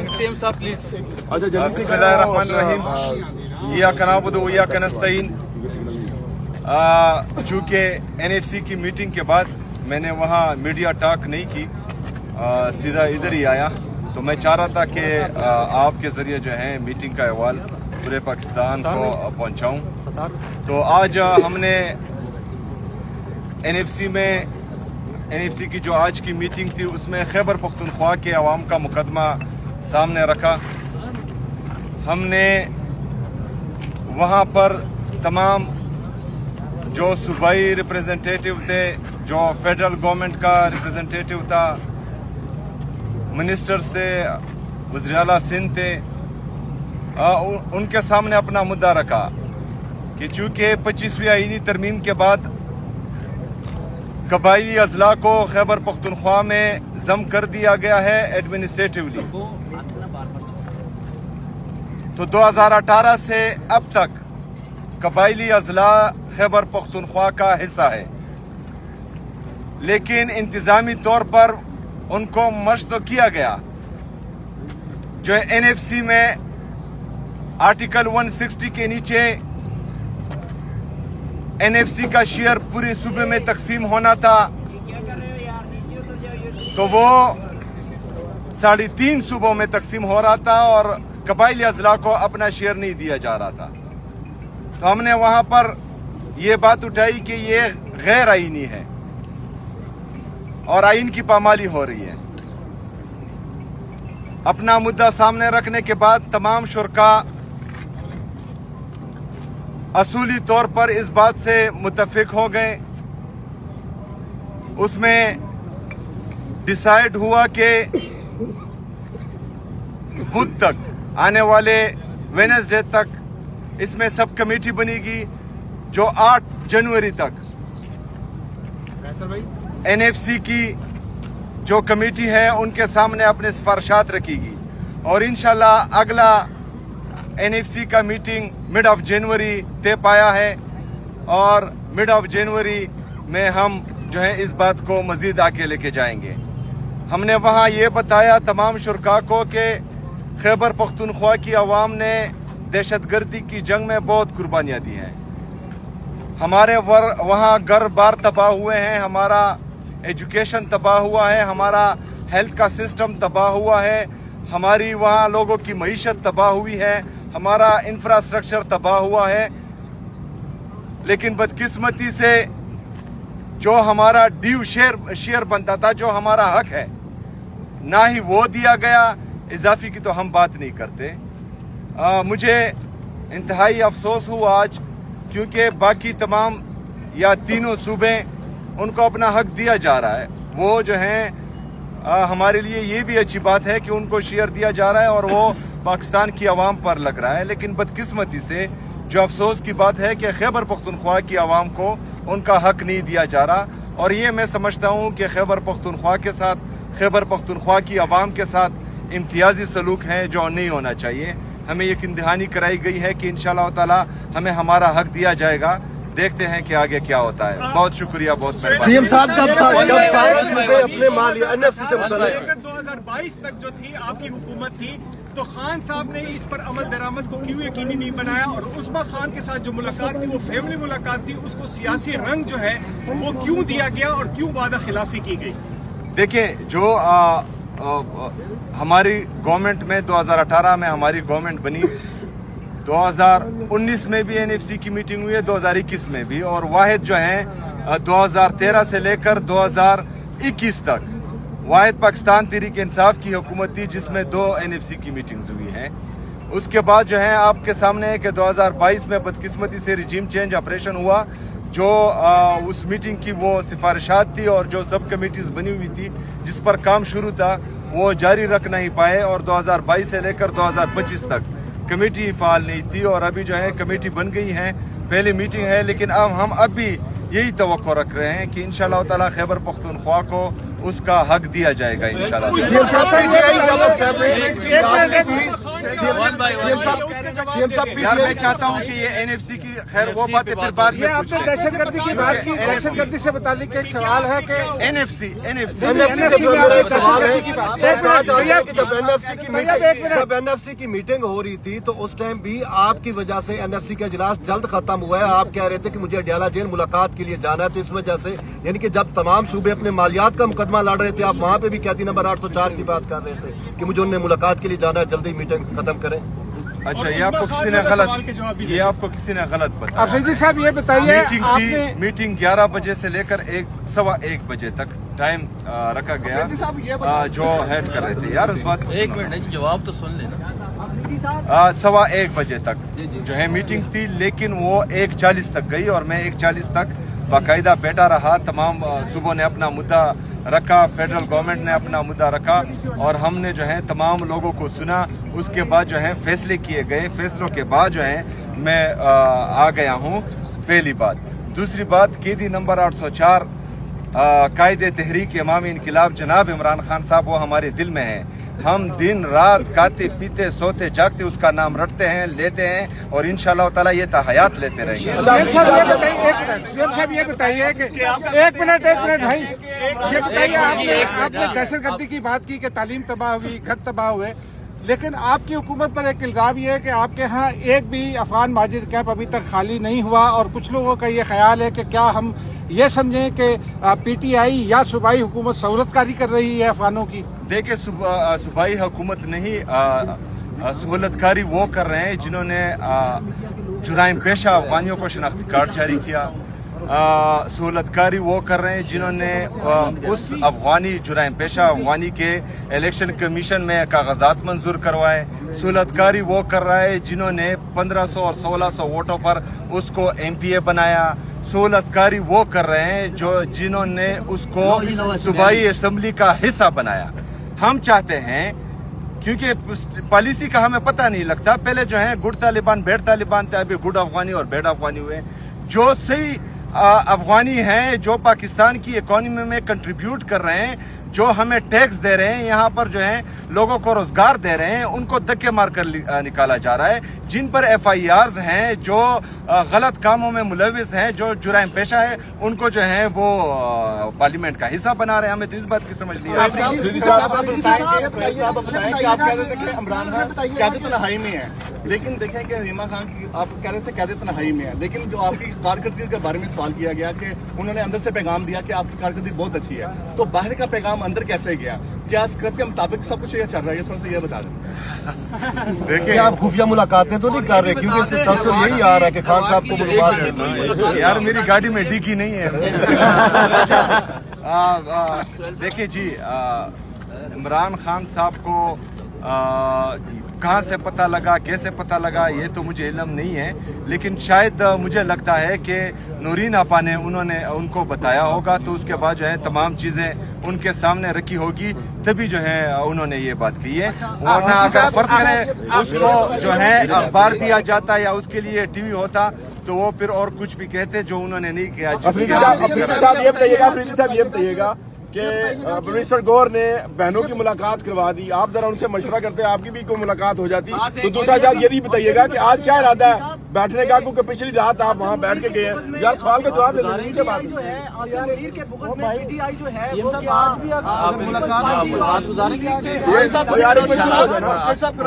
CM साहब please. बिस्मिल्लाहिर्रहमानिर्रहीम, इय्याका नअबुदु व इय्याका नस्तईन। चूँकि एनएफसी की मीटिंग के बाद मैंने वहाँ मीडिया टॉक नहीं की, सीधा इधर ही आया, तो मैं चाह रहा था कि आपके ज़रिए जो है मीटिंग का अहवाल पूरे पाकिस्तान को पहुँचाऊँ। तो आज हमने एनएफसी की जो आज की मीटिंग थी उसमें खैबर पख्तूनख्वा के अवाम का मुकदमा सामने रखा। हमने वहाँ पर तमाम जो सूबाई रिप्रेजेंटेटिव थे, जो फेडरल गवर्नमेंट का रिप्रेजेंटेटिव था, मिनिस्टर्स थे, वज़ीर आला सिंध थे, उनके सामने अपना मुद्दा रखा कि चूँकि 25वीं आईनी तरमीम के बाद कबायली अजला को खैबर पख्तूनख्वा में जम कर दिया गया है एडमिनिस्ट्रेटिवली, तो 2018 से अब तक कबायली अजला खैबर पख्तूनख्वा का हिस्सा है, लेकिन इंतजामी तौर पर उनको मर्ज तो किया गया। जो एनएफसी में आर्टिकल 160 के नीचे एनएफसी का शेयर पूरे सूबे में तकसीम होना था, तो वो 3.5 सूबों में तकसीम हो रहा था और कबायली अजला को अपना शेयर नहीं दिया जा रहा था। तो हमने वहां पर ये बात उठाई कि ये गैर आईनी है और आइन की पामाली हो रही है। अपना मुद्दा सामने रखने के बाद तमाम शुरका असूली तौर पर इस बात से मुत्तफिक हो गए। उसमें डिसाइड हुआ कि बुध तक, आने वाले वेडनेसडे तक इसमें सब कमेटी बनेगी, जो 8 जनवरी तक एनएफसी की जो कमेटी है उनके सामने अपने सिफारिशात रखेगी और इंशाल्लाह अगला एनएफसी का मीटिंग मिड ऑफ जनवरी तय पाया है और मिड ऑफ जनवरी में हम जो है इस बात को मजीद आगे लेके जाएंगे। हमने वहाँ ये बताया तमाम शुरका को कि खैबर पख्तूनख्वा की आवाम ने दहशतगर्दी की जंग में बहुत कुर्बानियाँ दी हैं। हमारे वहाँ घर बार तबाह हुए हैं, हमारा एजुकेशन तबाह हुआ है, हमारा हेल्थ का सिस्टम तबाह हुआ है, हमारी वहाँ लोगों की मईशत तबाह हुई है, हमारा इंफ्रास्ट्रक्चर तबाह हुआ है। लेकिन बदकिस्मती से जो हमारा ड्यू शेयर बनता था, जो हमारा हक है, ना ही वो दिया गया। इजाफी की तो हम बात नहीं करते। मुझे इंतहाई अफसोस हुआ आज, क्योंकि बाकी तमाम या तीनों सूबे उनको अपना हक दिया जा रहा है। वो जो हैं हमारे लिए ये भी अच्छी बात है कि उनको शेयर दिया जा रहा है और वो पाकिस्तान की आवाम पर लग रहा है। लेकिन बदकिस्मती से जो अफसोस की बात है कि खैबर पख्तूनख्वा की आवाम को उनका हक नहीं दिया जा रहा और ये मैं समझता हूँ कि खैबर पख्तूनख्वा के साथ, खैबर पख्तूनख्वा की आवाम के साथ इम्तियाजी सलूक है जो नहीं होना चाहिए। हमें यकीन दहानी कराई गई है कि इंशाअल्लाह ताला हमें हमारा हक दिया जाएगा। देखते हैं कि आगे क्या होता है। बहुत शुक्रिया, बहुत सीएम साहब अपने माल एनएफसी से 2022 तक जो थी आपकी हुकूमत थी, तो खान साहब ने इस पर अमल दरामद को क्यों यकीनी नहीं बनाया और उस्मा खान के साथ जो मुलाकात थी वो फैमिली मुलाकात थी, उसको सियासी रंग जो है वो क्यों दिया गया और क्यों वादा खिलाफी की गई? देखिए, जो हमारी गवर्नमेंट में 2018 में हमारी गवर्नमेंट बनी, 2019 में भी एनएफसी की मीटिंग हुई है, 2021 में भी, और वाहिद जो है 2013 से लेकर 2021 तक वाहिद पाकिस्तान तहरीक इंसाफ की हुकूमत थी जिसमें 2 एनएफसी की मीटिंग्स हुई हैं। उसके बाद जो है आपके सामने है कि 2022 में बदकिस्मती से रिजीम चेंज ऑपरेशन हुआ, जो उस मीटिंग की वो सिफारिशात थी और जो सब कमेटीज़ बनी हुई थी जिस पर काम शुरू था वो जारी रख नहीं पाए और 2022 से लेकर 2025 तक कमेटी फाल नहीं थी और अभी जो है कमेटी बन गई है, पहली मीटिंग है। लेकिन अब हम भी यही तवक्को रख रहे हैं कि इंशाअल्लाह ताला खैबर पख्तूनख्वा को उसका हक दिया जाएगा इंशाअल्लाह। सीएम साहब यार मैं चाहता हूँ कि ये एनएफसी की खैर वो बातें फिर बाद ये में आपने पूछें। दहशतगर्दी की बात की, दहशतगर्दी से मुतालिक एक सवाल है कि एनएफसी एनएफसी से मेरा एक सवाल है कि जब एनएफसी की मीटिंग हो रही थी तो उस टाइम भी आपकी वजह से एनएफसी का इजलास जल्द खत्म हुआ है। आप कह रहे थे कि मुझे अडयाला जेल मुलाकात के लिए जाना है, तो इस वजह से यानी कि जब तमाम सूबे अपने मालियात का मुकदमा लड़ रहे थे, आप वहाँ पे भी कैदी नंबर 804 की बात कर रहे थे कि मुझे उनने मुलाकात के लिए जाना है, जल्दी मीटिंग खत्म करें। अच्छा, ये आपको किसी ने गलत बताया। अफरीदी साहब ये बताइए, मीटिंग 11 बजे से लेकर 1:15 बजे तक टाइम रखा गया जो हेड कर रहे थे। यार उस बात को एक मिनट जवाब तो सुन लेना। 1:15 बजे तक जो है मीटिंग थी, लेकिन वो 1:40 तक गई और मैं 1:40 तक बाकायदा बैठा रहा। तमाम सूबों ने अपना मुद्दा रखा, फेडरल गवर्नमेंट ने अपना मुद्दा रखा और हमने जो है तमाम लोगों को सुना। उसके बाद जो है फैसले किए गए। फैसलों के बाद जो है मैं आ गया हूँ, पहली बात। दूसरी बात, कैदी नंबर 804 कायदे तहरीक इमाम इनकलाब जनाब इमरान खान साहब, वो हमारे दिल में है। हम दिन रात खाते पीते सोते जागते उसका नाम रटते हैं, लेते हैं और इंशाअल्लाह ताला ये हयात लेते रहेंगे। सीएम साहब ये बताइए कि एक मिनट भाई, ये बताइए, आपने दहशतगर्दी की बात की कि तालीम तबाह हुई, घर तबाह हुए, लेकिन आपकी हुकूमत पर एक इल्जाम ये है कि आपके यहाँ एक भी अफगान महाजिर कैंप अभी तक खाली नहीं हुआ और कुछ लोगों का ये ख्याल है कि क्या हम ये समझें कि पीटीआई या सूबाई हुकूमत सहूलतकारी कर रही है अफगानों की? देखिए, सूबाई हुकूमत नहीं, सहूलतकारी वो कर रहे हैं जिन्होंने जुराइम पेशा अफगानियों को शनाख्ती कार्ड जारी किया। सहूलतकारी वो कर रहे हैं जिन्होंने उस अफगानी जुराइम पेशा अफगानी के इलेक्शन कमीशन में कागजात मंजूर करवाए। सहूलतकारी वो कर रहा है जिन्होंने 1500 और 1600 वोटों पर उसको MPA बनाया। सहूलतकारी वो कर रहे हैं जिन्होंने उसको सूबाई असम्बली का हिस्सा बनाया। हम चाहते हैं, क्योंकि पॉलिसी का हमें पता नहीं लगता, पहले जो है गुड तालिबान बैड तालिबान थे, अभी गुड अफगानी और बैड अफगानी हुए। जो सही अफगानी हैं, जो पाकिस्तान की इकोनॉमी में कंट्रीब्यूट कर रहे हैं, जो हमें टैक्स दे रहे हैं, यहाँ पर जो है लोगों को रोजगार दे रहे हैं, उनको धक्के मार कर निकाला जा रहा है। जिन पर FIRs हैं, जो गलत कामों में मुलविस हैं, जो जुराइम पेशा है, उनको जो है वो पार्लियामेंट का हिस्सा बना रहे हैं। हमें तो इस बात की समझ नहीं आ रही। इमरान खान क़यादत तन्हाई में है, लेकिन देखें कि रीमा खान की आप कह रहे थे क़यादत तन्हाई में है, लेकिन जो आपकी कारकर्दगी के बारे में सवाल किया गया कि उन्होंने अंदर से पैगाम दिया कि आपकी कारकर्दगी बहुत अच्छी है, तो बाहर का पैगाम अंदर कैसे गया? क्या स्क्रिप्ट के मुताबिक सब कुछ ये चल रहा है? थोड़ा सा ये बता दें। देखिए, आप खुफिया मुलाकातें तो नहीं कर रहे, क्योंकि इससे तस्वीर यही आ रहा है कि खान साहब को यार मेरी गाड़ी में डिग्गी नहीं है। देखिए जी, इमरान खान साहब को कहाँ से पता लगा, कैसे पता लगा, ये तो मुझे इल्म नहीं है, लेकिन शायद मुझे लगता है कि नूरीन आपा ने उनको बताया होगा, तो उसके बाद जो है तमाम चीज़ें उनके सामने रखी होगी, तभी जो है उन्होंने ये बात की है। वरना अगर फर्ज करें उसको जो है अखबार दिया जाता या उसके लिए TV होता, तो वो फिर और कुछ भी कहते जो उन्होंने नहीं किया। अफरीदी साहब ये बताइएगा कि मिनिस्टर गौर ने बहनों की मुलाकात करवा दी, आप जरा उनसे मशवरा करते आपकी भी कोई मुलाकात हो जाती। तो दूसरा बात ये भी बताइएगा कि आज क्या इरादा है बैठने का, क्योंकि पिछली रात आप वहाँ बैठ के गए हैं। यार सवाल का जवाब दे दीजिए।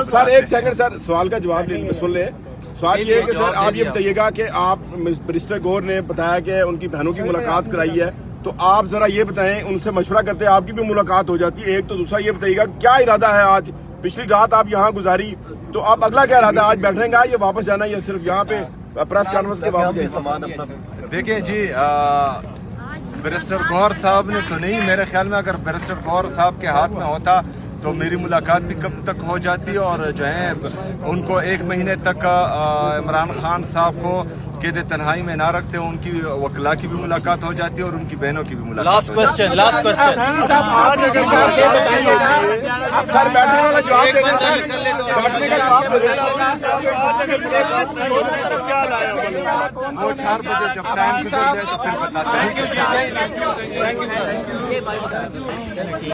सर एक सेकंड सर, सवाल का जवाब सुन ले। सवाल ये है कि सर आप ये बताइएगा कि आप मिनिस्टर गौर ने बताया कि उनकी बहनों की मुलाकात कराई है, तो आप जरा ये बताएं, उनसे मशवरा करते आपकी भी मुलाकात हो जाती है एक। तो दूसरा ये बताइएगा क्या इरादा है आज, पिछली रात आप यहाँ गुजारी, तो आप अगला क्या इरादा, आज बैठने का या वापस जाना या सिर्फ यहाँ पे प्रेस कॉन्फ्रेंस के बाद? देखिए जी, बैरिस्टर गौर साहब ने तो नहीं, मेरे ख्याल में अगर बैरिस्टर गौर साहब के हाथ में होता तो मेरी मुलाकात भी कब तक हो जाती, और जो है उनको 1 महीने तक इमरान खान साहब को कैद तन्हाई में ना रखते, उनकी वकला की भी मुलाकात हो जाती है और उनकी बहनों की भी मुलाकात। लास्ट क्वेश्चन सर बैठने वाला जवाब बैठने का जवाब वो 4 बजे जब टाइम गुजर जाए तो फिर बताते हैं।